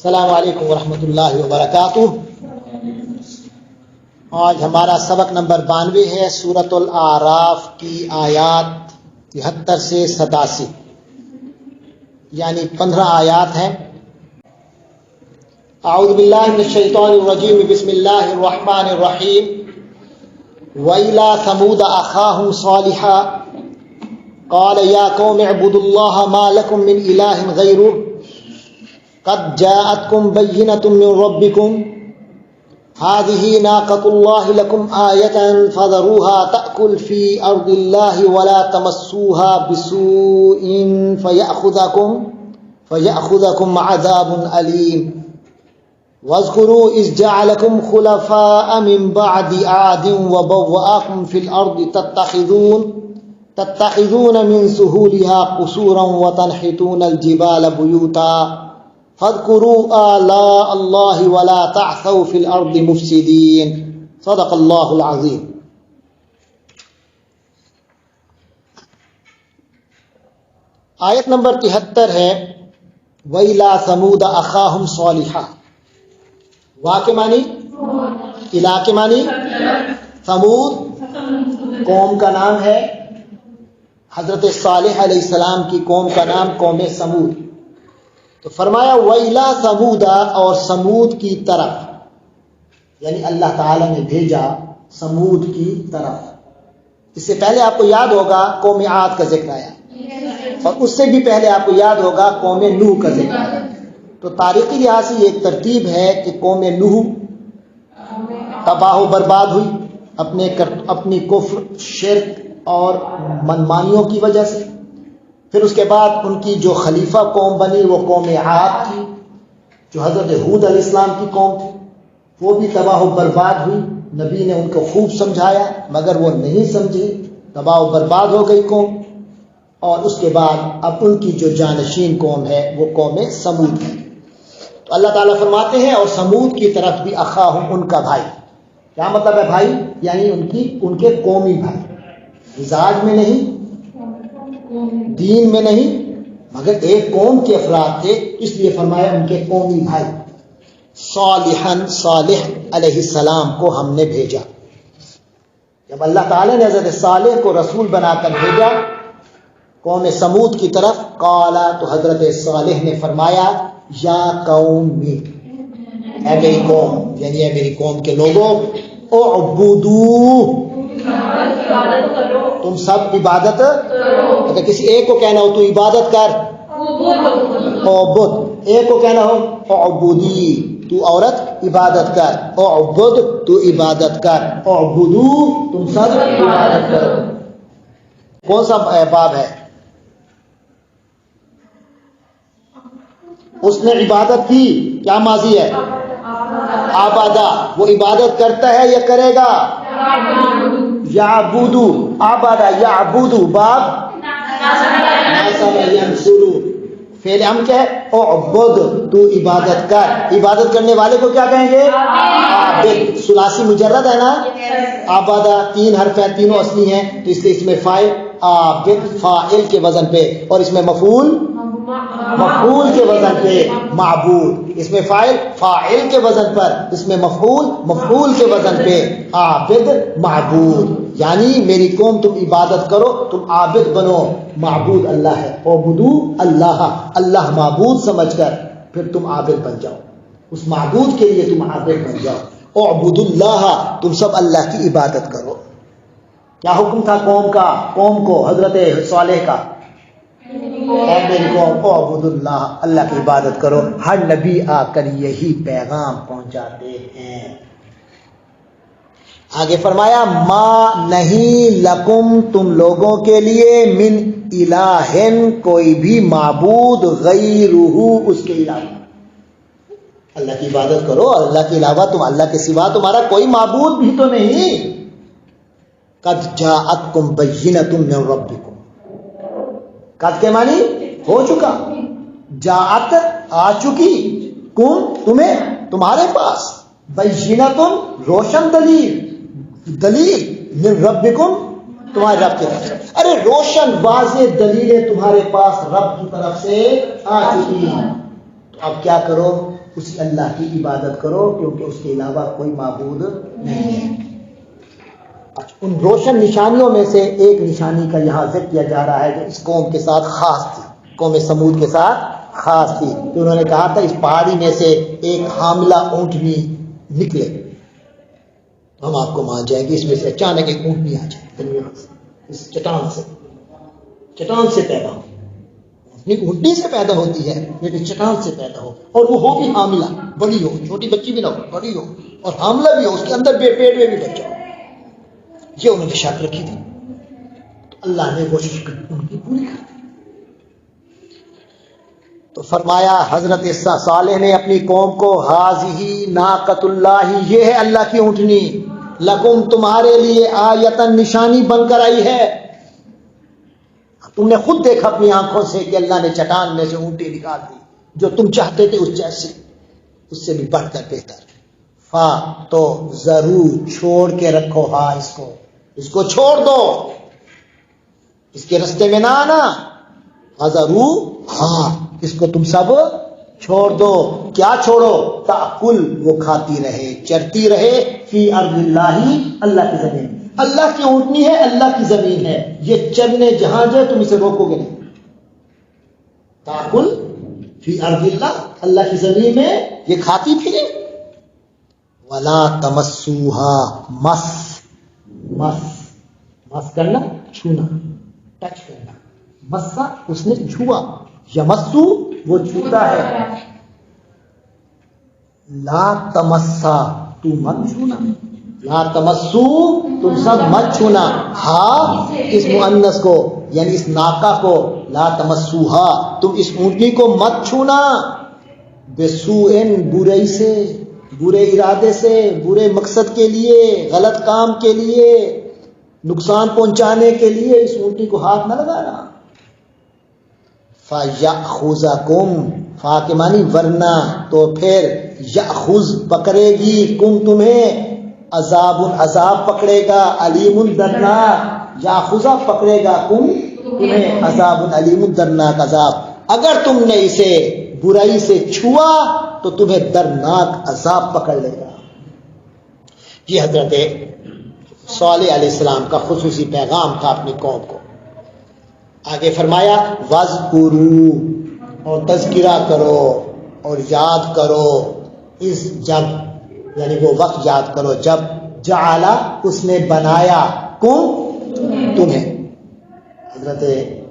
السلام علیکم ورحمۃ اللہ وبرکاتہ۔ آج ہمارا سبق نمبر 92 ہے، سورۃ الاعراف کی آیات 73 سے 87، یعنی 15 آیات ہیں۔ اعوذ باللہ من الشیطان الرجیم، بسم اللہ الرحمن الرحیم۔ وَإِلَىٰ ثَمُودَ أَخَاهُمْ صَالِحًا قَالَ يَا قَوْمِ اعْبُدُوا اللَّهَ مَا لَكُم مِّنْ إِلَٰهٍ غَيْرُهُ قد جاءتكم بينة من ربكم هذه ناقة الله لكم آية فذروها تأكل في أرض الله ولا تمسوها بسوء فيأخذكم عذاب أليم واذكروا إذ جعلكم خلفاء من بعد عاد وبوأكم في الأرض تتخذون من سهولها قصورا وتنحتون الجبال بيوتا فاذكروا آلاء الله ولا تعثوا في الأرض مفسدين صدق الله العظيم۔ آیت نمبر 73 ہے وَإِلَىٰ ثَمُودَ أَخَاهُمْ صَالِحًا۔ وا کے معنی الہ کے معنی ثمود قوم کا نام ہے، حضرت صالح علیہ السلام کی قوم کا نام قوم سمود۔ تو فرمایا وَإِلَىٰ ثَمُودَ، اور سمود کی طرف، یعنی اللہ تعالی نے بھیجا سمود کی طرف۔ اس سے پہلے آپ کو یاد ہوگا قوم عاد کا ذکر آیا، اور اس سے بھی پہلے آپ کو یاد ہوگا قوم نوح کا ذکر آیا۔ تو تاریخی لحاظ سے یہ ایک ترتیب ہے کہ قوم نوح تباہ و برباد ہوئی اپنی کفر، شرک اور منمانیوں کی وجہ سے۔ پھر اس کے بعد ان کی جو خلیفہ قوم بنی وہ قوم عاد تھی، جو حضرت ہود علیہ السلام کی قوم تھی، وہ بھی تباہ و برباد ہوئی۔ نبی نے ان کو خوب سمجھایا مگر وہ نہیں سمجھے، تباہ و برباد ہو گئی قوم۔ اور اس کے بعد اب ان کی جو جانشین قوم ہے وہ قوم سمود ہے۔ تو اللہ تعالیٰ فرماتے ہیں اور سمود کی طرف بھی اخاہم، ان کا بھائی۔ کیا مطلب ہے بھائی؟ یعنی ان کے قومی بھائی، مزاج میں نہیں، دین میں نہیں، مگر ایک قوم کے افراد تھے، اس لیے فرمایا ان کے قومی بھائی۔ صالحاً، صالح علیہ السلام کو ہم نے بھیجا۔ جب اللہ تعالی نے حضرت صالح کو رسول بنا کر بھیجا قوم سمود کی طرف، قالا، تو حضرت صالح نے فرمایا یا قومی، اے میری قوم، یعنی اے میری قوم کے لوگوں، اعبدو، تم سب عبادت، اگر کسی ایک کو کہنا ہو تو عبادت کر، اعبد، ایک کو کہنا ہو اعبدی، تو عورت عبادت کر، اعبد، تو عبادت کر، اعبدو، تم سب عبادت کرو۔ کون سا باب ہے؟ اس نے عبادت کی، کیا ماضی ہے؟ عبادہ، وہ عبادت کرتا ہے یا کرے گا؟ یعبدو، عبادہ یعبدو، باب ناصب ینصرو، فعل امر کیا ہے؟ اعبد، تو عبادت کر۔ عبادت کرنے والے کو کیا کہیں گے؟ عابد۔ ثلاثی مجرد ہے نا، عبادہ، 3 حرف ہیں، تینوں اصلی ہیں، تو اس لیے اس میں فاعل عابد فاعل کے وزن پہ، اور اس میں مفعول کے وزن پہ معبود، اس میں فاعل کے وزن پر، اس میں مفعول کے وزن پہ، عابد معبود۔ یعنی میری قوم تم عبادت کرو، تم عابد بنو، معبود اللہ ہے، اعبدو اللہ، اللہ معبود سمجھ کر پھر تم عابد بن جاؤ، اس معبود کے لیے تم عابد بن جاؤ۔ اعبدوا اللہ، تم سب اللہ کی عبادت کرو۔ کیا حکم تھا قوم کو حضرت صالح کا؟ اے میری قوم اعبدوا اللہ، اللہ کی عبادت کرو۔ ہر نبی آ کر یہی پیغام پہنچاتے ہیں۔ آگے فرمایا ما نہیں لکم، تم لوگوں کے لیے، من الہن، کوئی بھی معبود، غیرہ، اس کے علاوہ۔ اللہ کی عبادت کرو، اللہ کے علاوہ اللہ کے سوا تمہارا کوئی معبود بھی تو نہیں۔ قد جاءتکم بینۃ من ربکم، قد کے معنی ہو چکا، جاءت آ چکی، کم تمہیں، تمہارے پاس، بینۃ روشن دلیل، من ربکم، تمہارے رب کی طرف سے۔ ارے روشن واضح دلیلیں تمہارے پاس رب کی طرف سے آ چکی، تو اب کیا کرو؟ اسی اللہ کی عبادت کرو کیونکہ اس کے علاوہ کوئی معبود نہیں ہے۔ ان روشن نشانیوں میں سے ایک نشانی کا یہاں ذکر کیا جا رہا ہے جو اس قوم کے ساتھ خاص تھی، قوم سمود کے ساتھ خاص تھی، کہ انہوں نے کہا تھا اس پہاڑی میں سے ایک حاملہ اونٹنی نکلے تو ہم آپ کو مان جائیں گے۔ اس میں سے اچانک ایک اونٹنی آ جائے اس چٹان سے پیدا ہو، اونٹنی سے پیدا ہوتی ہے لیکن چٹان سے پیدا ہو، اور وہ ہو بھی حاملہ، بڑی ہو، چھوٹی بچی بھی نہ ہو، بڑی ہو اور حاملہ بھی ہو، اس کے اندر پیٹ میں بھی بچہ ہو۔ یہ انہوں نے شک رکھی تھی تو اللہ نے وہ شک ان کی پوری کر دی۔ تو فرمایا حضرت صالح نے اپنی قوم کو ہاذہ ناقۃ اللہ، یہ ہے اللہ کی اونٹنی، لکم تمہارے لیے آیتن نشانی بن کر آئی ہے۔ تم نے خود دیکھا اپنی آنکھوں سے کہ اللہ نے چٹان میں سے اونٹی نکال دی جو تم چاہتے تھے اس جیسی، اس سے بھی بڑھ کر بہتر۔ فا تو ضرور چھوڑ کے رکھو، ہاں اس کو چھوڑ دو، اس کے رستے میں نہ آنا، ضرور ہاں اس کو تم سب چھوڑ دو۔ کیا چھوڑو؟ تأکل، وہ کھاتی رہے چرتی رہے، فی ارض اللہ، اللہ کی زمین، اللہ کی اونٹنی ہے، اللہ کی زمین ہے، یہ چرنے جہاں جائے تم اسے روکو گے نہیں۔ تأکل فی ارض اللہ، اللہ کی زمین میں یہ کھاتی پھرے۔ ولا تمسوہا، مس کرنا، چھونا، ٹچ کرنا، مسا اس نے چھوا، یمسو وہ چھوتا ہے، لا تمسا تو مت چھونا، لا تمسو تم سب مت چھونا، ہاں اس مؤنث کو یعنی اس ناقہ کو، لا تمسوہا تم اس اونٹنی کو مت چھونا، بسوء برائی سے، برے ارادے سے، برے مقصد کے لیے، غلط کام کے لیے، نقصان پہنچانے کے لیے اس اونٹنی کو ہاتھ نہ لگانا۔ فَيَأْخُذَكُمْ، فا کے معنی ورنہ، تو پھر یأخذ پکڑے گی، کم تمہیں، عذاب پکڑے گا، علیم دردناک، یأخذ پکڑے گا، کم تمہیں، عذاب علیم دردناک عذاب، اگر تم نے اسے برائی سے چھوا تو تمہیں دردناک عذاب پکڑ لے گا۔ یہ حضرت صالح علیہ السلام کا خصوصی پیغام تھا اپنی قوم کو۔ آگے فرمایا وَاذْکُرُوا، اور تذکرہ کرو اور یاد کرو، اس جب یعنی وہ وقت یاد کرو جب جعل اس نے بنایا، کم تمہیں۔ حضرت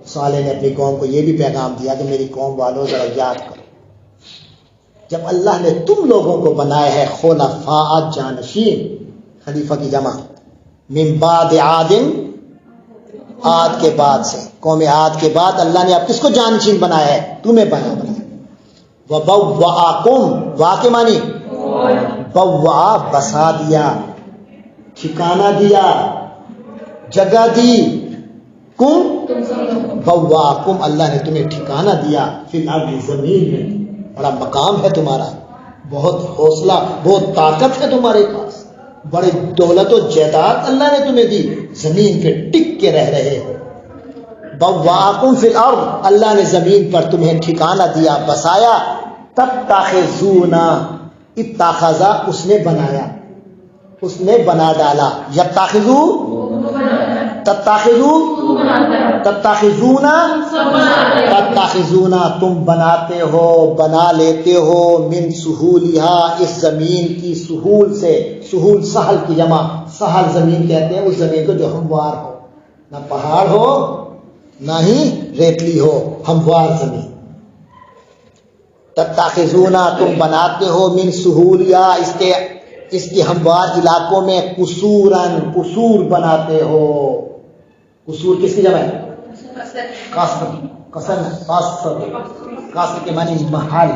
صالح نے اپنی قوم کو یہ بھی پیغام دیا کہ میری قوم والوں ذرا یاد کرو، جب اللہ نے تم لوگوں کو بنایا ہے خلفاء جانشین، خلیفہ کی جمع، من بعد عاد، عاد کے بعد سے، قوم عاد کے بعد اللہ نے اب کس کو جانشین بنایا ہے؟ تمہیں بنا۔ وَبَوَّعَكُمْ، وا کے معنی بوا بسا دیا، ٹھکانہ دیا، جگہ دی، کم بواکم اللہ نے تمہیں ٹھکانہ دیا، فی الارض زمین میں، بڑا مقام ہے تمہارا، بہت حوصلہ، بہت طاقت ہے تمہارے پاس، بڑی دولت و جائیداد اللہ نے تمہیں دی، زمین پہ ٹک کے رہ رہے ہو۔ بواکم فی الارض، اللہ نے زمین پر تمہیں ٹھکانہ دیا، بسایا، تتخذون، اتخذا اس نے بنایا، اس نے بنا ڈالا، یتخذو تتخذون تم بناتے ہو، بنا لیتے ہو، من سہولہا اس زمین کی سہول سے، سہول سہل کی جمع، سہل زمین کہتے ہیں اس زمین کو جو ہموار ہو، نہ پہاڑ ہو نہ ہی ریتلی ہو، ہموار زمین۔ تتخذون تم بناتے ہو، من سہولہا اس کے ہموار علاقوں میں، قصوراً قصور بناتے ہو۔ قصور کس کی جمع ہے؟ قصر کے معنی محل،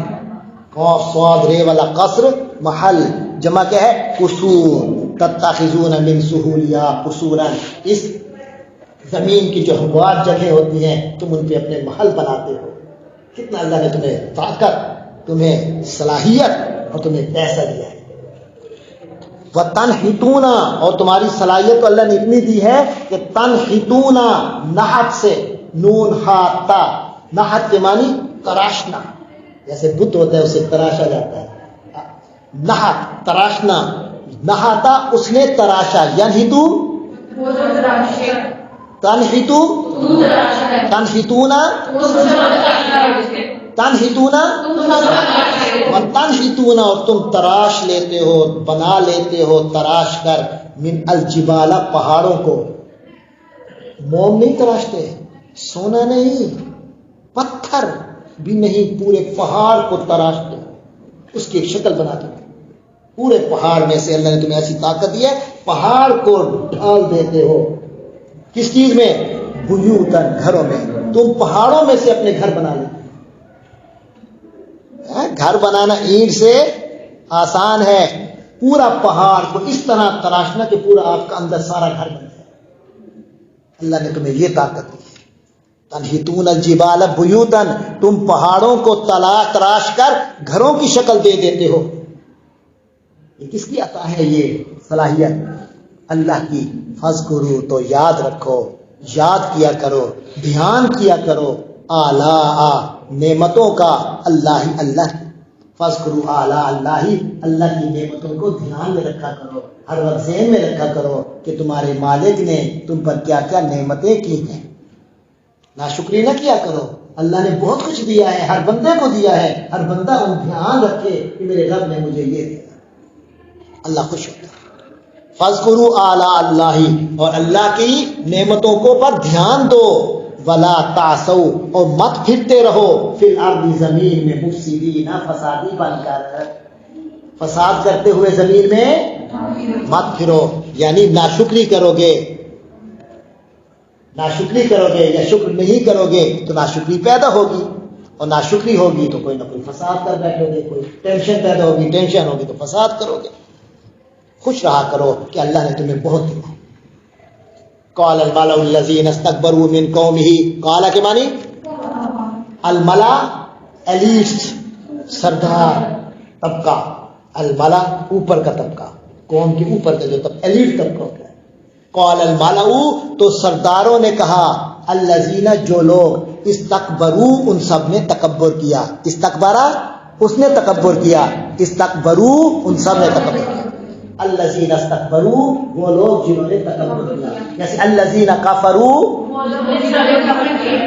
قاف صاد رے والا قصر محل، جمع کیا ہے؟ قصور۔ تتخذون من سہولہا قصوراً، اس زمین کی جو ہموار جگہیں ہوتی ہیں تم ان پہ اپنے محل بناتے ہو۔ کتنا اللہ نے تمہیں طاقت، تمہیں صلاحیت اور تمہیں پیسہ دیا ہے۔ وَتَنْحِتُونَ، اور تمہاری صلاحیت تو اللہ نے اتنی دی ہے کہ تنحتون، نحت سے، نون ہا تا، نحت کے معنی تراشنا، جیسے بت ہوتا ہے اسے تراشا جاتا ہے، نحت تراشنا، نحاتا اس نے تراشا، ینحتو تنحتو تنحتونا تنحتونا وتنحتونا، اور تم تراش لیتے ہو، بنا لیتے ہو تراش کر، من الجبال پہاڑوں کو. موم نہیں تراشتے، سونا نہیں، پتھر بھی نہیں، پورے پہاڑ کو تراشتے، اس کی ایک شکل بناتے. پورے پہاڑ میں سے اللہ نے تمہیں ایسی طاقت دی ہے، پہاڑ کو ڈھال دیتے ہو. کس چیز میں؟ بیوتن، گھروں میں. تم پہاڑوں میں سے اپنے گھر بنا لیتے. گھر بنانا اینٹ سے آسان ہے، پورا پہاڑ کو اس طرح تراشنا کہ پورا آپ کا اندر سارا گھر بن جائے. اللہ نے تمہیں یہ طاقت دی. تنحتون الجبال بیوتن، تم پہاڑوں کو تراش کر گھروں کی شکل دے دیتے ہو. یہ کس کی عطا ہے یہ صلاحیت؟ اللہ کی. فذکروا، تو یاد رکھو، یاد کیا کرو، دھیان کیا کرو، آلاء نعمتوں کا، اللہ فذکروا آلاء اللہ، اللہ کی نعمتوں کو دھیان میں رکھا کرو، ہر وقت ذہن میں رکھا کرو کہ تمہارے مالک نے تم پر کیا کیا نعمتیں کی ہیں. ناشکری نہ کیا کرو. اللہ نے بہت کچھ دیا ہے، ہر بندے کو دیا ہے، ہر بندہ ان دھیان رکھے کہ میرے رب نے مجھے یہ دیا. اللہ خوش ہوتا ہے. فذکروا آلاء اللہ، اور اللہ کی نعمتوں کو پر دھیان دو. ولا تعثوا، اور مت پھرتے رہو، فی الارض زمین میں، مفسدین فسادی بن کر، فساد کرتے ہوئے زمین میں مت پھرو. یعنی ناشکری کرو گے، ناشکری کرو گے یا شکر نہیں کرو گے تو ناشکری پیدا ہوگی، اور ناشکری ہوگی تو کوئی نہ کوئی فساد کر بیٹھو گے، کوئی ٹینشن پیدا ہوگی، ٹینشن ہوگی تو فساد کرو گے. خوش رہا کرو کہ اللہ نے تمہیں بہت دیا. قال الملأ الذين استكبروا من قومه، قال کے معنی الملا، ایلیٹ، سردار طبقہ، الملا اوپر کا طبقہ، قوم کے اوپر کا جو ایلیٹ طبقہ ہوتا ہے. قال الملأ، تو سرداروں نے کہا، الذین، جو لوگ، استکبروا، ان سب نے تکبر کیا. استکبارا، اس نے تکبر کیا، استکبروا، ان سب نے تکبر کیا. الذین استکبروا، وہ لوگ جنہوں نے تکبر کیا. جیسے الذین کفروا،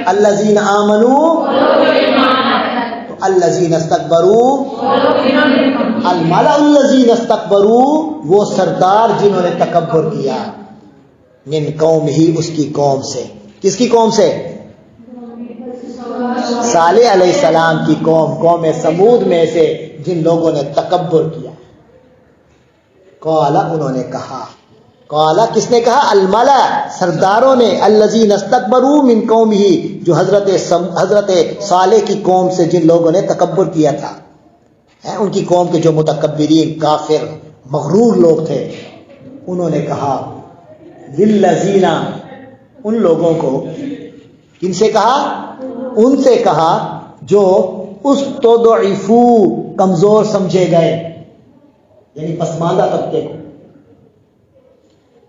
الذین آمنوا، الذین استکبروا، الملأ الذین استکبروا، وہ سردار جنہوں نے تکبر کیا، من قومہ، اس کی قوم سے. کس کی قوم سے؟ صالح علیہ السلام کی قوم، قوم سمود میں سے جن لوگوں نے تکبر کیا. قال، انہوں نے کہا، قال کس نے کہا؟ الملا، سرداروں نے، الذین استکبروا من قومہ، جو حضرت صالح کی قوم سے جن لوگوں نے تکبر کیا تھا. ان کی قوم کے جو متکبرین، کافر، مغرور لوگ تھے، انہوں نے کہا، للذین، ان لوگوں کو، کن سے کہا؟ ان سے کہا جو استضعفوا، کمزور سمجھے گئے، یعنی پسماندہ طبقے کو.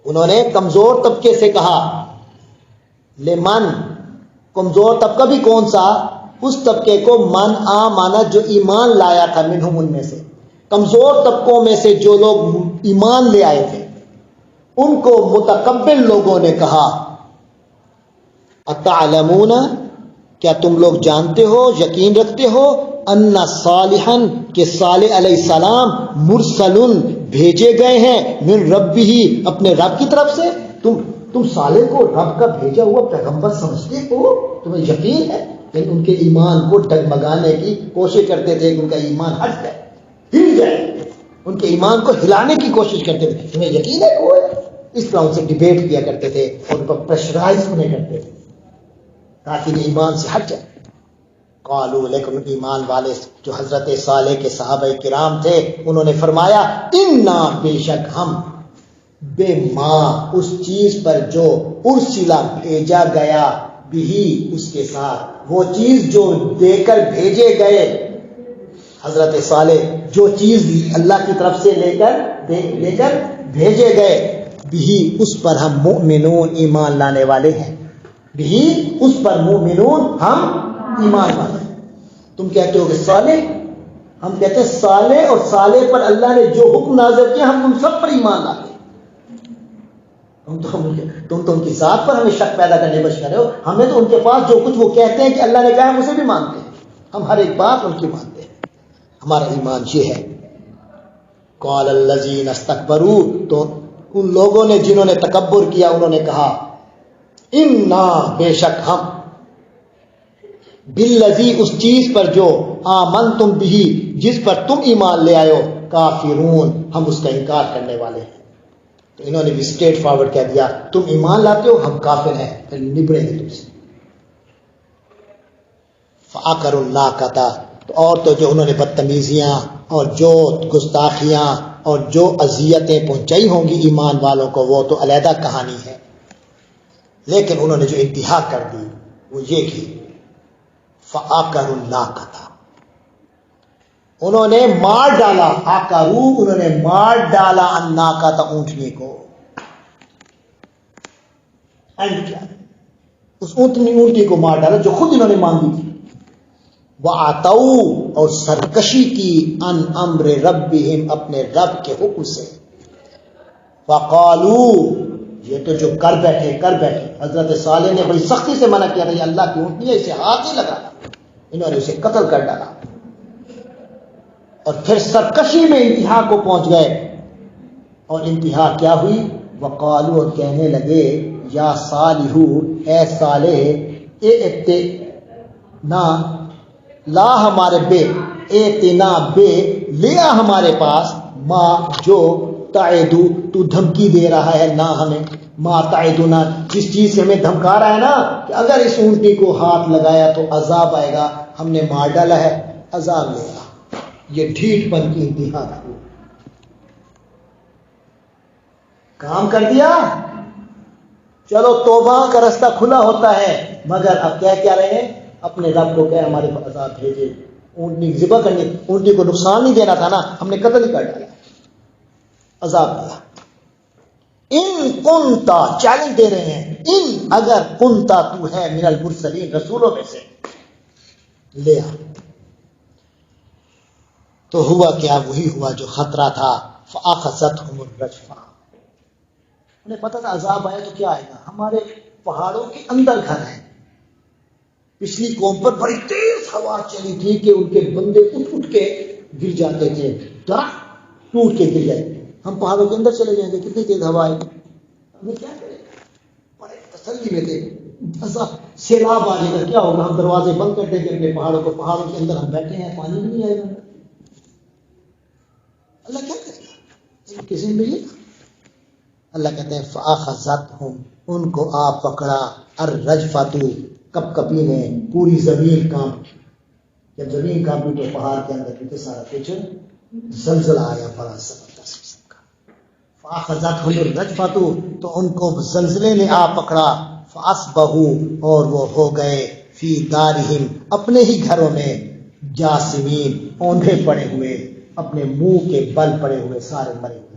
انہوں نے کمزور طبقے سے کہا. لمن، کمزور طبقہ بھی کون سا؟ اس طبقے کو، من آمانا، جو ایمان لایا تھا، منہم، ان میں سے، کمزور طبقوں میں سے جو لوگ ایمان لے آئے تھے، ان کو متکبر لوگوں نے کہا، اتعلمون، کیا تم لوگ جانتے ہو، یقین رکھتے ہو، ان صالحا، کہ صالح علیہ السلام، مرسلن، بھیجے گئے ہیں، من ربہ، اپنے رب کی طرف سے. تم صالح کو رب کا بھیجا ہوا پیغمبر سمجھتے ہو؟ تمہیں یقین ہے؟ لیکن ان کے ایمان کو ڈگمگانے کی کوشش کرتے تھے کہ ان کا ایمان ہٹ جائے، ہل جائے، ان کے ایمان کو ہلانے کی کوشش کرتے تھے. تمہیں یقین ہے کہ وہ ہے؟ اس طرح ان سے ڈیبیٹ کیا کرتے تھے اور ان پر پریشرائز ہونے کرتے تھے تاکہ یہ ایمان سے ہٹ جائے. قالوا، لیکن ایمان والے جو حضرت صالح کے صحابہ کرام تھے، انہوں نے فرمایا، انا، بے شک ہم، بے ما، اس چیز پر جو، ارسلا، بھیجا گیا، بھی، اس کے ساتھ، وہ چیز جو دے کر بھیجے گئے حضرت صالح، جو چیز اللہ کی طرف سے لے کر بھیجے گئے، بھی، اس پر ہم، مؤمنون، ایمان لانے والے ہیں. بھی، اس پر، مؤمنون، ہم ایمان والے. تم کہتے ہو کہ صالح ہم کہتے ہیں صالح، اور صالح پر اللہ نے جو حکم نازل کیا ہم تم سب پر ایمان لاتے ہیں۔ تم تو ان کی ذات پر ہمیں شک پیدا کرنے بچ کر رہے ہو، ہمیں تو ان کے پاس جو کچھ وہ کہتے ہیں کہ اللہ نے کہا ہم اسے بھی مانتے ہیں، ہم ہر ایک بات ان کی مانتے ہیں، ہمارا ایمان یہ ہے۔ قال الذین استکبروا، تو ان لوگوں نے جنہوں نے تکبر کیا انہوں نے کہا انا، بے شک ہم، بالذی، اس چیز پر جو آمنتم بہ، جس پر تم ایمان لے آئے ہو، کافرون، ہم اس کا انکار کرنے والے ہیں۔ تو انہوں نے بھی اسٹریٹ فارورڈ کہہ دیا تم ایمان لاتے ہو ہم کافر ہیں، پھر نبڑیں گے تم سے۔ فَعَقَرُوا النَّاقَةَ، اور تو جو انہوں نے بدتمیزیاں اور جو گستاخیاں اور جو اذیتیں پہنچائی ہوں گی ایمان والوں کو وہ تو علیحدہ کہانی ہے، لیکن انہوں نے جو انتہا کر دی وہ یہ کی، فَعَقَرُوا النَّاقَةَ، انہوں نے مار ڈالا، آکارو، انہوں نے مار ڈالا الناقۃ، اونٹنی کو، اینڈ کیا، اس اونٹنی کو مار ڈالا جو خود انہوں نے مانگی تھی۔ وَعَتَوْا، اور سرکشی کی، عن امر ربہم، اپنے رب کے حکم سے۔ وَقَالُوا، یہ تو جو کر بیٹھے، حضرت صالح نے بڑی سختی سے منع کیا تھا یہ اللہ کی اونٹنی ہے، اسے ہاتھ نہیں لگانا، انہوں نے اسے قتل کر ڈالا، اور پھر سرکشی میں انتہا کو پہنچ گئے، اور انتہا کیا ہوئی، وقالو، اور کہنے لگے، یا صالح، اے صالح، ائتنا، لا ہمارے بے، ائتنا بے، لیا ہمارے پاس، ما جو، تعدو تو دھمکی دے رہا ہے نہ ہمیں، ما تعدنا، جس چیز سے ہمیں دھمکا رہا ہے نا کہ اگر اس اونٹنی کو ہاتھ لگایا تو عذاب آئے گا، ہم نے مار ڈالا ہے، عذاب لے گا۔ یہ ڈھیٹ پن کی انتہا تھی، کام کر دیا، چلو توبہ کا رستہ کھلا ہوتا ہے، مگر اب کیا رہے ہیں، اپنے رب کو کہ ہمارے پاس عذاب بھیجے، اونٹنی ذبح کرنی، اونٹنی کو نقصان نہیں دینا تھا نا، ہم نے قتل ہی کر ڈالا، عذاب دیا۔ ان کنتا، چیلنج دے رہے ہیں، ان، اگر کنتا، تو ہے، من المرسلین، رسولوں میں سے، لے آ۔ تو ہوا کیا، وہی ہوا جو خطرہ تھا، فَأَخَذَتْهُمُ الرَّجْفَةُ، انہیں پتا تھا عذاب آئے تو کیا آئے گا، ہمارے پہاڑوں کے اندر گھر ہیں، پچھلی قوم پر بڑی تیز ہوا چلی تھی کہ ان کے بندے اٹھ کے گر جاتے تھے، درخت ٹوٹ کے گر جائے، ہم پہاڑوں کے اندر چلے جائیں گے، کتنی تیز ہوا آئے گی، ہمیں کیا کرے گا، بڑے تسلی میں تھے، سیلاب آ جائے گا کیا ہوگا، ہم دروازے بند کر دیں گے اپنے پہاڑوں کو، پہاڑوں کے اندر ہم بیٹھے ہیں، پانی بھی نہیں آئے گا، اللہ کیا کرے گا، کسی نے ملی۔ اللہ کہتے ہیں فَأَخَذَتْهُمْ، ان کو آپ پکڑا، الرَّجْفَةُ، کپ کپی نے، پوری زمین کانپ، جب زمین کانپی تو پہاڑ کے اندر کیونکہ سارا کچھ زلزلہ آیا بڑا زبردست قسم کا، فَأَخَذَتْهُمُ الرَّجْفَةُ، تو ان کو زلزلے نے آ پکڑا، فَأَصْبَحُوا، اور وہ ہو گئے، فی دارہم، اپنے ہی گھروں میں، جاسمین، اوندھے پڑے ہوئے، اپنے منہ کے بل پڑے ہوئے، سارے مرے ہوئے۔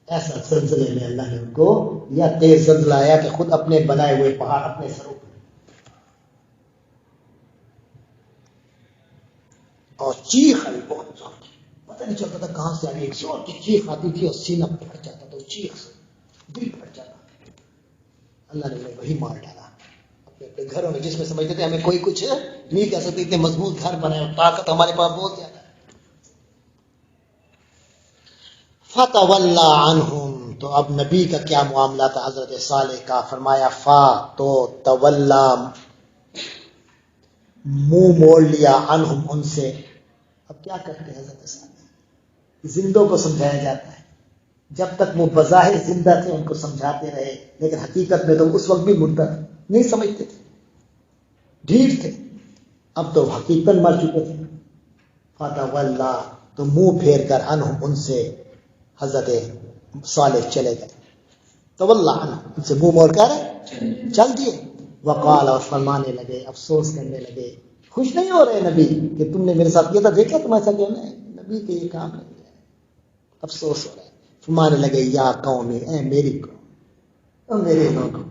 ایسا زلزلے میں اللہ نے ان کو یا تیز زلزلہ آیا کہ خود اپنے بنائے ہوئے پہاڑ اپنے سروں پر، اور چیخ آئی بہت زور کی، پتہ نہیں چلتا تھا کہاں سے آئی، ایک زور کی چیخ آتی تھی اور سینہ پھٹ جاتا تھا، چیخ سے دل پھٹ جاتا، اللہ نے وہی مار ڈالا اپنے گھروں میں، جس میں سمجھتے تھے ہمیں کوئی کچھ نہیں کہہ سکتے، اتنے مضبوط گھر بنائے اور طاقت ہمارے پاس بہت زیادہ ہے۔ فَتَوَلَّى عَنْهُمْ، تو اب نبی کا کیا معاملہ تھا حضرت صالح کا، فرمایا فا، تو تولا، منہ موڑ لیا، عنہم، ان سے۔ اب کیا کرتے ہیں حضرت صالح، زندوں کو سمجھایا جاتا ہے، جب تک وہ بظاہر زندہ تھے ان کو سمجھاتے رہے، لیکن حقیقت میں تو اس وقت بھی مردہ تھے، نہیں سمجھتے تھے، ڈھیٹ تھے، اب تو حقیقت مر چکے تھے۔ فتولا، تو منہ پھیر کر، عنہم، ان سے، حضرت صالح چلے گئے، تولا عنہم، ان سے منہ موڑ کر چل دیے، وقال، اور فرمانے لگے، افسوس کرنے لگے، خوش نہیں ہو رہے نبی کہ تم نے میرے ساتھ کیا تھا، دیکھا تم ایسا کیا، نہیں، نبی کے یہ کام نہیں ہے، افسوس ہو رہا ہے، فرمانے لگے، یا قوم، اے میری قوم، او میرے لوگوں،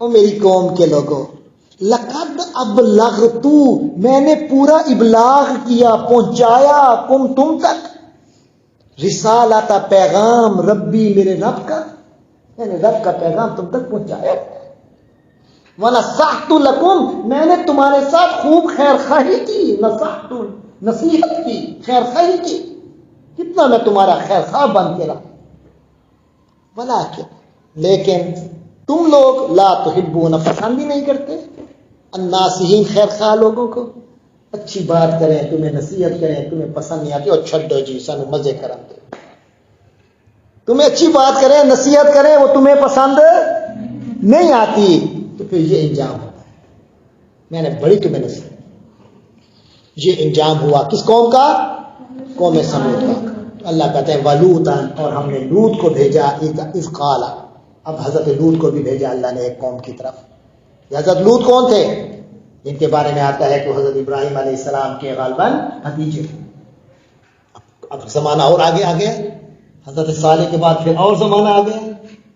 او میری قوم کے لوگوں، لقد ابلغتو، میں نے پورا ابلاغ کیا، پہنچایا، تم تک، رسالت پیغام ربی، میرے رب کا، میں نے رب کا پیغام تم تک پہنچایا۔ وَنَصَحْتُ لَكُمْ، میں نے تمہارے ساتھ خوب خیر خواہی کی، نصحت، نصیحت کی، خیر خواہی کی، کتنا میں تمہارا خیر خواہ بن کے رہا۔ لیکن تم لوگ لا تحبون، پسند ہی نہیں کرتے، الناصحین، خیر خواہ لوگوں کو، اچھی بات کریں، تمہیں نصیحت کریں، تمہیں پسند نہیں آتی، اور چھڈو جی سانو مزے کرن دے، تمہیں اچھی بات کریں، نصیحت کریں، وہ تمہیں پسند نہیں آتی، تو پھر یہ انجام ہوتا ہے۔ میں نے بڑی تمہیں نصیحت، یہ انجام ہوا کس قوم کا؟ قوم سمود کا۔ اللہ کہتے ہیں وَلُوطًا، اور ہم نے لوط کو بھیجا، اذ قال، اب حضرت لوط کو بھی بھیجا اللہ نے ایک قوم کی طرف۔ یہ حضرت لوط کون تھے؟ جن کے بارے میں آتا ہے کہ حضرت ابراہیم علیہ السلام کے غالباً بھتیجے تھے۔ اب زمانہ اور آگے آ گیا، حضرت صالح کے بعد پھر اور زمانہ آ گیا،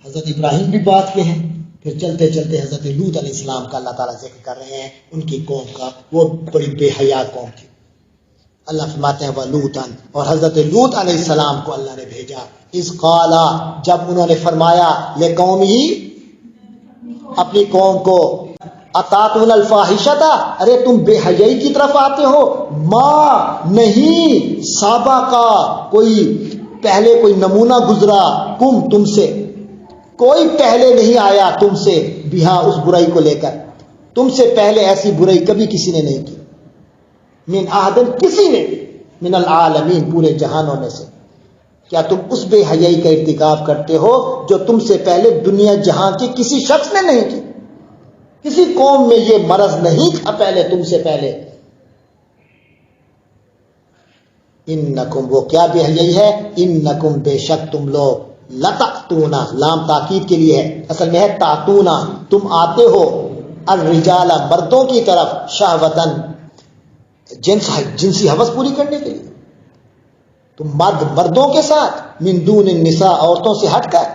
حضرت ابراہیم بھی بات کے ہیں، پھر چلتے چلتے حضرت لوط علیہ السلام کا اللہ تعالیٰ ذکر کر رہے ہیں، ان کی قوم کا، وہ بڑی بے حیا قوم تھی۔ اللہ فرماتے ہیں وَلُوطًا، اور حضرت لوط علیہ السلام کو اللہ نے بھیجا، اذ قال، جب انہوں نے فرمایا، لقومہ، اپنی قوم کو، اتاتون الفاحشۃ، ارے تم بے حیائی کی طرف آتے ہو، ما، نہیں، سابقہ، کوئی پہلے کوئی نمونہ گزرا، تم سے کوئی پہلے نہیں آیا تم سے، بہا، اس برائی کو لے کر، تم سے پہلے ایسی برائی کبھی کسی نے نہیں کی، من احد، کسی نے، من العالمین، پورے جہانوں میں سے۔ کیا تم اس بے حیائی کا ارتکاب کرتے ہو جو تم سے پہلے دنیا جہاں کے کسی شخص نے نہیں کی؟ کسی قوم میں یہ مرض نہیں تھا پہلے، تم سے پہلے۔ انکم، وہ کیا بے حیائی ہے؟ انکم، بے شک تم لوگ، لتأتونا، لام تاکید کے لیے ہے، اصل میں ہے تاتونا، تم آتے ہو، الرجال، مردوں کی طرف، شہوتن، جنسی حوث پوری کرنے کے لیے، تم مردوں کے ساتھ، من دون النساء، عورتوں سے ہٹ کر،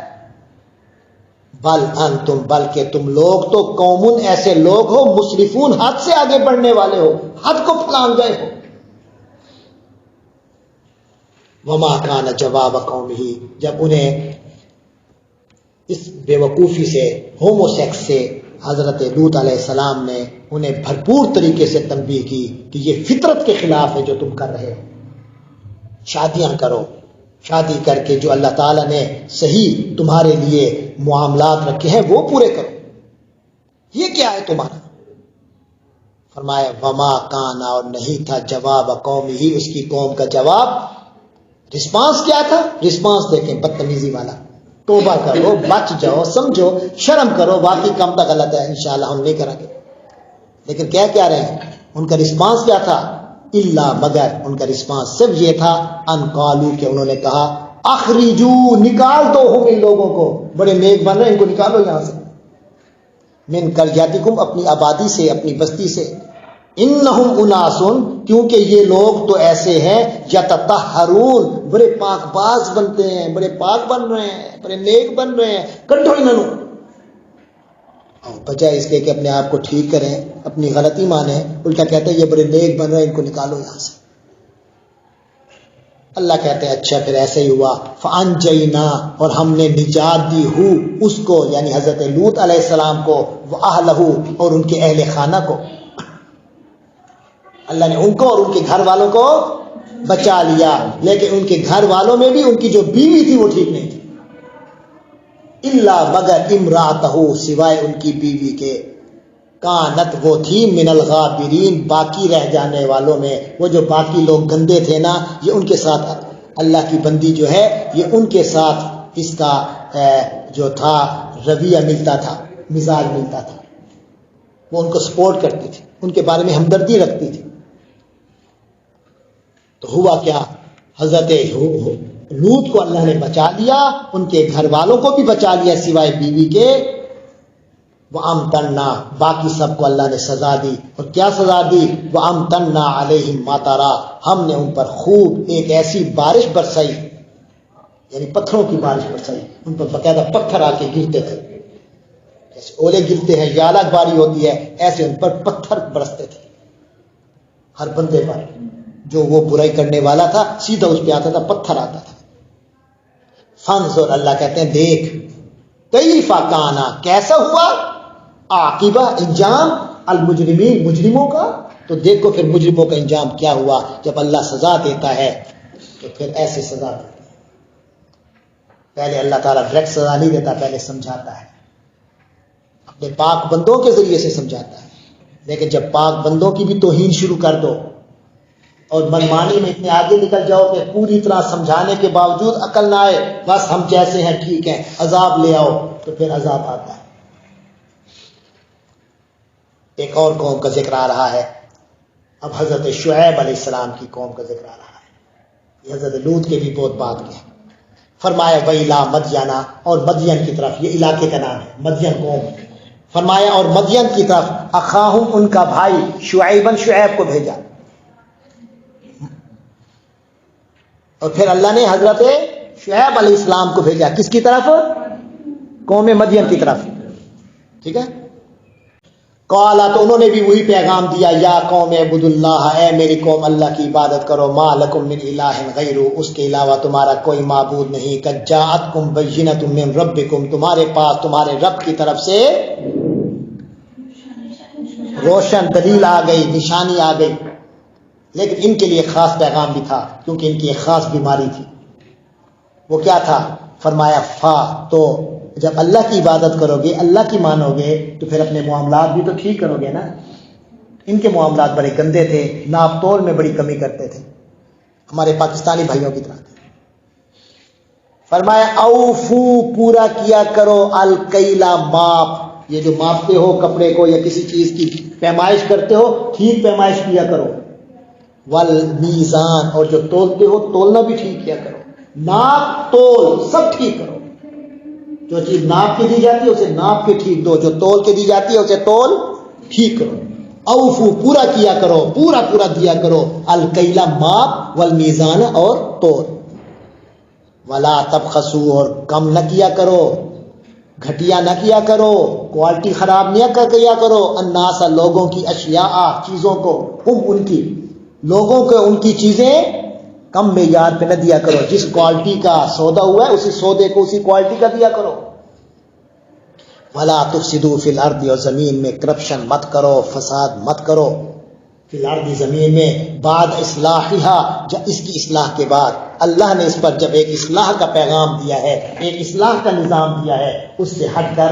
بل انتم، بلکہ تم لوگ تو قومن، ایسے لوگ ہو، مسرفون، حد سے آگے بڑھنے والے ہو، حد کو پھلانگ گئے ہو۔ وما کان جواب قومہ، جب انہیں اس بے وقوفی سے، ہومو سیکس سے، حضرت لوط علیہ السلام نے انہیں بھرپور طریقے سے تنبیہ کی کہ یہ فطرت کے خلاف ہے جو تم کر رہے ہو، شادیاں کرو، شادی کر کے جو اللہ تعالیٰ نے صحیح تمہارے لیے معاملات رکھے ہیں وہ پورے کرو، یہ کیا ہے تمہارا؟ فرمایا وما کانا، اور نہیں تھا، جواب قوم ہی، اس کی قوم کا جواب، رسپانس کیا تھا؟ رسپانس دیکھیں، بدتمیزی والا، توبہ کرو، بچ جاؤ، سمجھو، شرم کرو، باقی کام تو غلط ہے، انشاءاللہ ہم نہیں کریں گے، لیکن کہہ کیا رہے ہیں؟ ان کا رسپانس کیا تھا؟ الا، مگر ان کا رسپانس صرف یہ تھا، ان قالو، کہ انہوں نے کہا، اخرجو، نکال دو ہم ان لوگوں کو، بڑے نیک بن رہے ہیں، ان کو نکالو یہاں سے، من قریتکم، اپنی آبادی سے، اپنی بستی سے، انہم اناسن، کیونکہ یہ لوگ تو ایسے ہیں، یتطہرون، بڑے پاک باز بنتے ہیں، بڑے پاک بن رہے ہیں، بڑے نیک بن رہے ہیں، کڈو انہوں، بجائے اس کے کہ اپنے آپ کو ٹھیک کریں، اپنی غلطی مانیں، الٹا کہتے ہیں یہ بڑے نیک بن رہے ہیں، ان کو نکالو یہاں سے۔ اللہ کہتے ہیں اچھا پھر ایسے ہی ہوا، فانجینا، اور ہم نے نجات دی ہو اس کو، یعنی حضرت لوط علیہ السلام کو، واہلہ، اور ان کے اہل خانہ کو، اللہ نے ان کو اور ان کے گھر والوں کو بچا لیا، لیکن ان کے گھر والوں میں بھی ان کی جو بیوی تھی وہ ٹھیک نہیں تھی، الا، مگر، امراتہ، سوائے ان کی بیوی کے، کانت، وہ تھی، من الغابرین، باقی رہ جانے والوں میں، وہ جو باقی لوگ گندے تھے نا، یہ ان کے ساتھ اللہ کی بندی جو ہے، یہ ان کے ساتھ اس کا جو تھا رویہ ملتا تھا، مزاج ملتا تھا، وہ ان کو سپورٹ کرتی تھی، ان کے بارے میں ہمدردی رکھتی تھی۔ تو ہوا کیا؟ حضرت لوط کو اللہ نے بچا لیا، ان کے گھر والوں کو بھی بچا لیا سوائے بیوی کے، وَأَمْطَرْنَا، باقی سب کو اللہ نے سزا دی، اور کیا سزا دی؟ وَأَمْطَرْنَا عَلَيْهِمْ مَطَرًا، ہم نے ان پر خوب ایک ایسی بارش برسائی، یعنی پتھروں کی بارش برسائی، ان پر باقاعدہ پتھر آ کے گرتے تھے، جیسے اولے گرتے ہیں یا الگ باری ہوتی ہے، ایسے ان پر پتھر برستے تھے، ہر بندے پر جو وہ برائی کرنے والا تھا سیدھا اس پہ آتا تھا، پتھر آتا تھا۔ فانظر، اللہ کہتے ہیں دیکھ، کیف کان، کیسا ہوا، عاقبہ، انجام، المجرمین، مجرموں کا، تو دیکھو پھر مجرموں کا انجام کیا ہوا۔ جب اللہ سزا دیتا ہے تو پھر ایسے سزا دیتا ہے، پہلے اللہ تعالیٰ ڈائریکٹ سزا نہیں دیتا، پہلے سمجھاتا ہے، اپنے پاک بندوں کے ذریعے سے سمجھاتا ہے۔ لیکن جب پاک بندوں کی بھی توہین شروع کر دو اور منمانی میں اتنے آگے نکل جاؤ کہ پوری طرح سمجھانے کے باوجود عقل نہ آئے، بس ہم جیسے ہیں ٹھیک ہیں، عذاب لے آؤ، تو پھر عذاب آتا ہے۔ ایک اور قوم کا ذکر آ رہا ہے، اب حضرت شعیب علیہ السلام کی قوم کا ذکر آ رہا ہے۔ یہ حضرت لوط کے بھی بہت بات کی، فرمایا ویلا مدینہ، اور مدین کی طرف، یہ علاقے کا نام ہے مدین قوم، فرمایا اور مدین کی طرف اخاہم، ان کا بھائی، شعیبن، شعیب کو بھیجا۔ اور پھر اللہ نے حضرت شعیب علیہ السلام کو بھیجا کس کی طرف؟ قوم مدین کی طرف، ٹھیک ہے۔ قالا، تو انہوں نے بھی وہی پیغام دیا، یا قوم اعبد اللہ، اے میری قوم اللہ کی عبادت کرو، ما لکم من الہ غیرہ، اس کے علاوہ تمہارا کوئی معبود نہیں، قد جاءتکم بینۃ من ربکم، تمہارے پاس تمہارے رب کی طرف سے روشن دلیل آ گئی، نشانی آ گئی۔ لیکن ان کے لیے خاص پیغام بھی تھا، کیونکہ ان کی ایک خاص بیماری تھی۔ وہ کیا تھا؟ فرمایا تو جب اللہ کی عبادت کرو گے، اللہ کی مانو گے، تو پھر اپنے معاملات بھی تو ٹھیک کرو گے نا۔ ان کے معاملات بڑے گندے تھے، ناپ تول میں بڑی کمی کرتے تھے، ہمارے پاکستانی بھائیوں کی طرح تھے۔ فرمایا اوفو، پورا کیا کرو، الکیلا، ماپ، یہ جو ماپتے ہو کپڑے کو یا کسی چیز کی پیمائش کرتے ہو، ٹھیک پیمائش کیا کرو، والمیزان، اور جو تولتے ہو تولنا بھی ٹھیک کیا کرو، ناپ تول سب ٹھیک کرو، جو چیز ناپ کے دی جاتی ہے اسے ناپ کے ٹھیک دو، جو تول کے دی جاتی ہے اسے تول ٹھیک کرو۔ اوفو، پورا کیا کرو، پورا پورا دیا کرو، الکیلا، ماپ، والمیزان، اور تول، ولا تبخسوا، اور کم نہ کیا کرو، گھٹیا نہ کیا کرو، کوالٹی خراب نہ کیا کرو، الناس، لوگوں کی، اشیاء، چیزوں کو، ہم، ان کی، لوگوں کو ان کی چیزیں کم معیار پہ نہ دیا کرو، جس کوالٹی کا سودا ہوا ہے اسی سودے کو اسی کوالٹی کا دیا کرو۔ ولا تفسدوا فی الارض، اور زمین میں کرپشن مت کرو، فساد مت کرو، فی الارض، زمین میں، بعد اصلاحھا، جب اس کی اصلاح کے بعد اللہ نے اس پر جب ایک اصلاح کا پیغام دیا ہے، ایک اصلاح کا نظام دیا ہے، اس سے ہٹ کر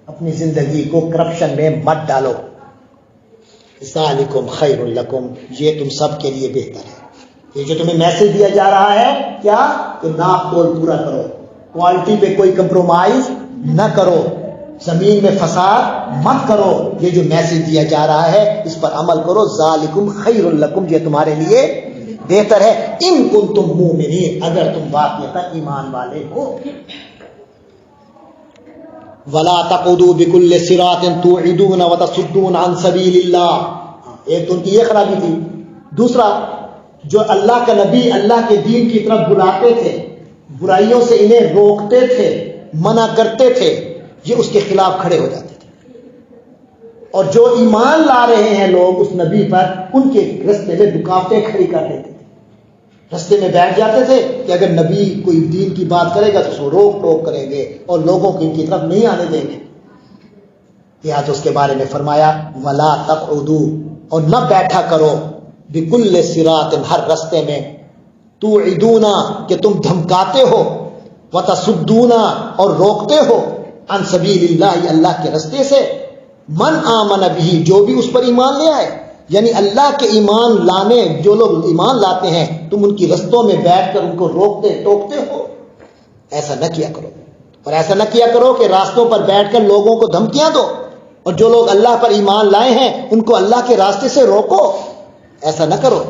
اپنی زندگی کو کرپشن میں مت ڈالو۔ ذالکم خیر لکم، یہ تم سب کے لیے بہتر ہے۔ یہ جو تمہیں میسج دیا جا رہا ہے کیا؟ کہ ناپ تول پورا کرو، کوالٹی پہ کوئی کمپرومائز نہ کرو، زمین میں فساد مت کرو، یہ جو میسج دیا جا رہا ہے اس پر عمل کرو۔ ذالکم خیر لکم، یہ تمہارے لیے بہتر ہے، ان کنتم مومنین، اگر تم واقعتاً ایمان والے ہو۔ ولا تقعدوا بكل صراط توعدون وتصدون عن سبيل اللہ، ایک تو ان کی یہ خرابی تھی۔ دوسرا، جو اللہ کا نبی اللہ کے دین کی طرف بلاتے تھے، برائیوں سے انہیں روکتے تھے، منع کرتے تھے، یہ اس کے خلاف کھڑے ہو جاتے تھے، اور جو ایمان لا رہے ہیں لوگ اس نبی پر، ان کے رستے میں رکاوٹیں کھڑی کر دیتے تھے، رستے میں بیٹھ جاتے تھے کہ اگر نبی کوئی دین کی بات کرے گا تو اس کو روک ٹوک کریں گے اور لوگوں کو ان کی طرف نہیں آنے دیں گے۔ لہٰذا اس کے بارے میں فرمایا ولا تقعدوا، اور نہ بیٹھا کرو، بکل صراط، ہر رستے میں، توعدون، کہ تم دھمکاتے ہو، وتصدون، اور روکتے ہو، عن سبیل اللہ، اللہ کے رستے سے، من آمن بھی، جو بھی اس پر ایمان لے آئے، یعنی اللہ کے ایمان لانے، جو لوگ ایمان لاتے ہیں تم ان کی رستوں میں بیٹھ کر ان کو روکتے ٹوکتے ہو، ایسا نہ کیا کرو۔ اور ایسا نہ کیا کرو کہ راستوں پر بیٹھ کر لوگوں کو دھمکیاں دو، اور جو لوگ اللہ پر ایمان لائے ہیں ان کو اللہ کے راستے سے روکو، ایسا نہ کرو۔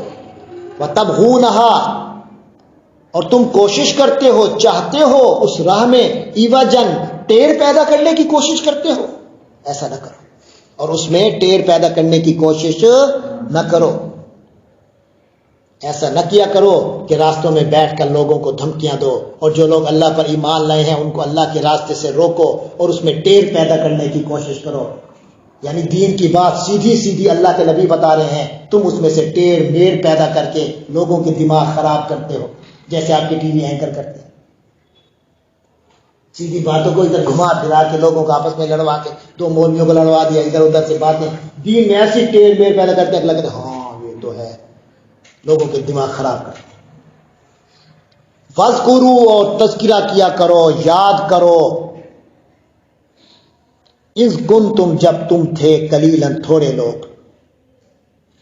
وَتَبْغُونَهَا، اور تم کوشش کرتے ہو، چاہتے ہو اس راہ میں، عوجاً، ٹیڑھ پیدا کرنے کی کوشش کرتے ہو، ایسا نہ کرو، اور اس میں ٹیڑھ پیدا کرنے کی کوشش نہ کرو۔ ایسا نہ کیا کرو کہ راستوں میں بیٹھ کر لوگوں کو دھمکیاں دو، اور جو لوگ اللہ پر ایمان لائے ہیں ان کو اللہ کے راستے سے روکو اور اس میں ٹیڑھ پیدا کرنے کی کوشش کرو۔ یعنی دین کی بات سیدھی سیدھی اللہ کے نبی بتا رہے ہیں، تم اس میں سے ٹیڑھ میڑ پیدا کر کے لوگوں کے دماغ خراب کرتے ہو، جیسے آپ کے ٹی وی اینکر کرتے ہیں، سیدھی باتوں کو ادھر گھما پھرا کے لوگوں کو آپس میں لڑوا کے، دو مولویوں کو لڑوا دیا، ادھر ادھر سے باتیں دین میں ایسی ٹیڑھ میڑ پیدا کرتے ہیں، اللہ کہتے ہیں ہاں یہ تو ہے، لوگوں کے دماغ خراب کرتے ہیں۔ فذکروا اور تذکرہ کیا کرو، یاد کرو، اذ کنتم جب تم تھے قلیلاً تھوڑے لوگ،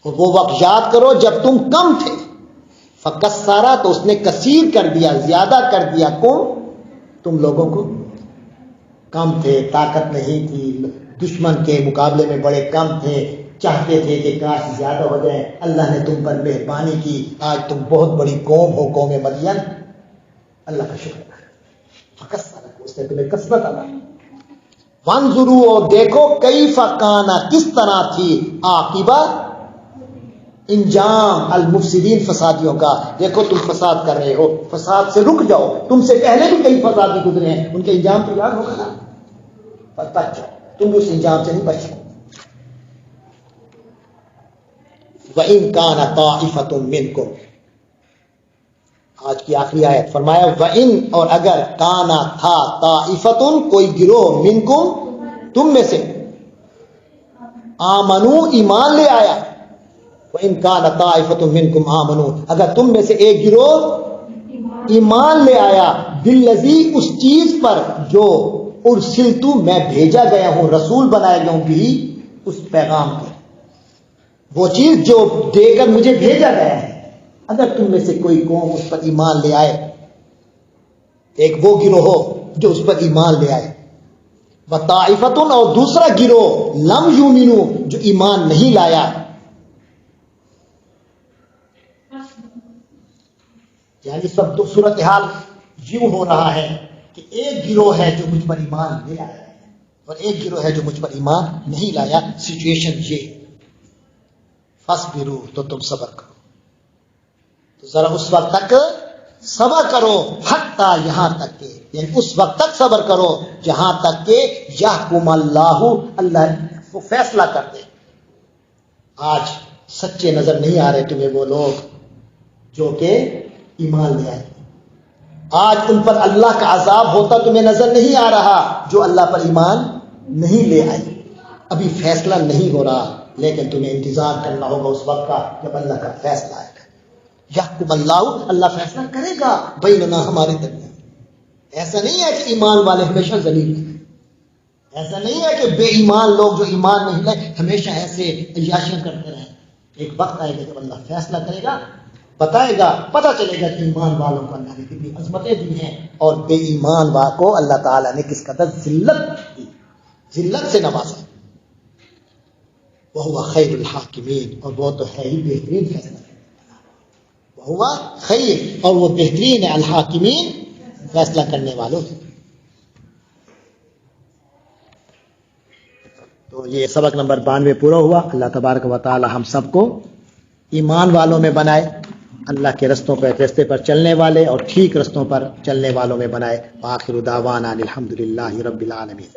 اور وہ وقت یاد کرو جب تم کم تھے، فکسرا تو اس نے کثیر کر دیا، زیادہ کر دیا، تم لوگوں کو کم تھے، طاقت نہیں تھی، دشمن کے مقابلے میں بڑے کم تھے، چاہتے تھے کہ کاش زیادہ ہو جائے، اللہ نے تم پر مہربانی کی، آج تم بہت بڑی قوم ہو، قوم مدین، اللہ کا شکر ہے، فکسرا اس نے تمہیں کثرت عطا۔ وانظروا اور دیکھو کیف کان کس طرح تھی عاقبہ انجام المفسدین فسادیوں کا، دیکھو تم فساد کر رہے ہو، فساد سے رک جاؤ، تم سے پہلے بھی کئی فسادی گزرے ہیں، ان کے انجام تو یاد ہوگا نا، بچ جاؤ، تم اس انجام سے نہیں بچ سکتے۔ وَإِن كَانَ طَائِفَةٌ مِّنكُمْ، آج کی آخری آیت، فرمایا وَإِن اور اگر کانا تھا طائفتن کوئی گروہ منکم تم میں سے آمنو ایمان لے آیا، وَإِن كَانَ طَائِفَةٌ مِّنكُمْ آمنو اگر تم میں سے ایک گروہ ایمان لے آیا، بالذی اس چیز پر جو ارسلتو میں بھیجا گیا ہوں، رسول بنایا گیا ہوں، بھی اس پیغام کے، وہ چیز جو دے کر مجھے بھیجا گیا ہے، اگر تم میں سے کوئی قوم اس پر ایمان لے آئے، ایک وہ گروہ ہو جو اس پر ایمان لے آئے، وطائفتن اور دوسرا گروہ لم یؤمنو جو ایمان نہیں لایا، یعنی سب تو صورتحال یوں ہو رہا ہے کہ ایک گروہ ہے جو مجھ پر ایمان لے آیا ہے اور ایک گروہ ہے جو مجھ پر ایمان نہیں لایا، سچویشن یہ، فاصبروا تو تم صبر کرو، تو ذرا اس وقت تک صبر کرو، حتیٰ یہاں تک کہ، یعنی اس وقت تک صبر کرو جہاں تک کہ یحکم اللہ، اللہ وہ فیصلہ کر دے۔ آج سچے نظر نہیں آ رہے تمہیں وہ لوگ جو کہ ایمان لے آئے، آج ان پر اللہ کا عذاب ہوتا تمہیں نظر نہیں آ رہا جو اللہ پر ایمان نہیں لے آئے، ابھی فیصلہ نہیں ہو رہا، لیکن تمہیں انتظار کرنا ہوگا اس وقت کا جب اللہ کا فیصلہ آئے گا۔ یحکم اللہ، اللہ فیصلہ کرے گا بیننا، ہمارے درمیان۔ ایسا نہیں ہے کہ ایمان والے ہمیشہ ذلیل ہیں، ایسا نہیں ہے کہ بے ایمان لوگ جو ایمان نہیں لائے ہمیشہ ایسے عیاشیاں کرتے رہیں، ایک وقت آئے گا جب اللہ فیصلہ کرے گا، بتائے گا، پتہ چلے گا کہ ایمان والوں کو اللہ نے کتنی عظمتیں دی ہیں اور بے ایمان والوں کو اللہ تعالیٰ نے کس قدر ذلت دی، ذلت سے نوازا۔ وَهُوَ خَيْرُ الْحَاكِمِينَ، اور وہ تو ہے ہی بہترین فیصلہ، وَهُوَ خیر، اور وہ بہترین ہے، الحاکمین، فیصلہ کرنے والوں سے۔ تو یہ سبق نمبر 92 پورا ہوا۔ اللہ تبارک و تعالی ہم سب کو ایمان والوں میں بنائے، اللہ کے رستوں پر، رستے پر چلنے والے اور ٹھیک رستوں پر چلنے والوں میں بنائے۔ وآخر دعوانا الحمدللہ رب العالمین۔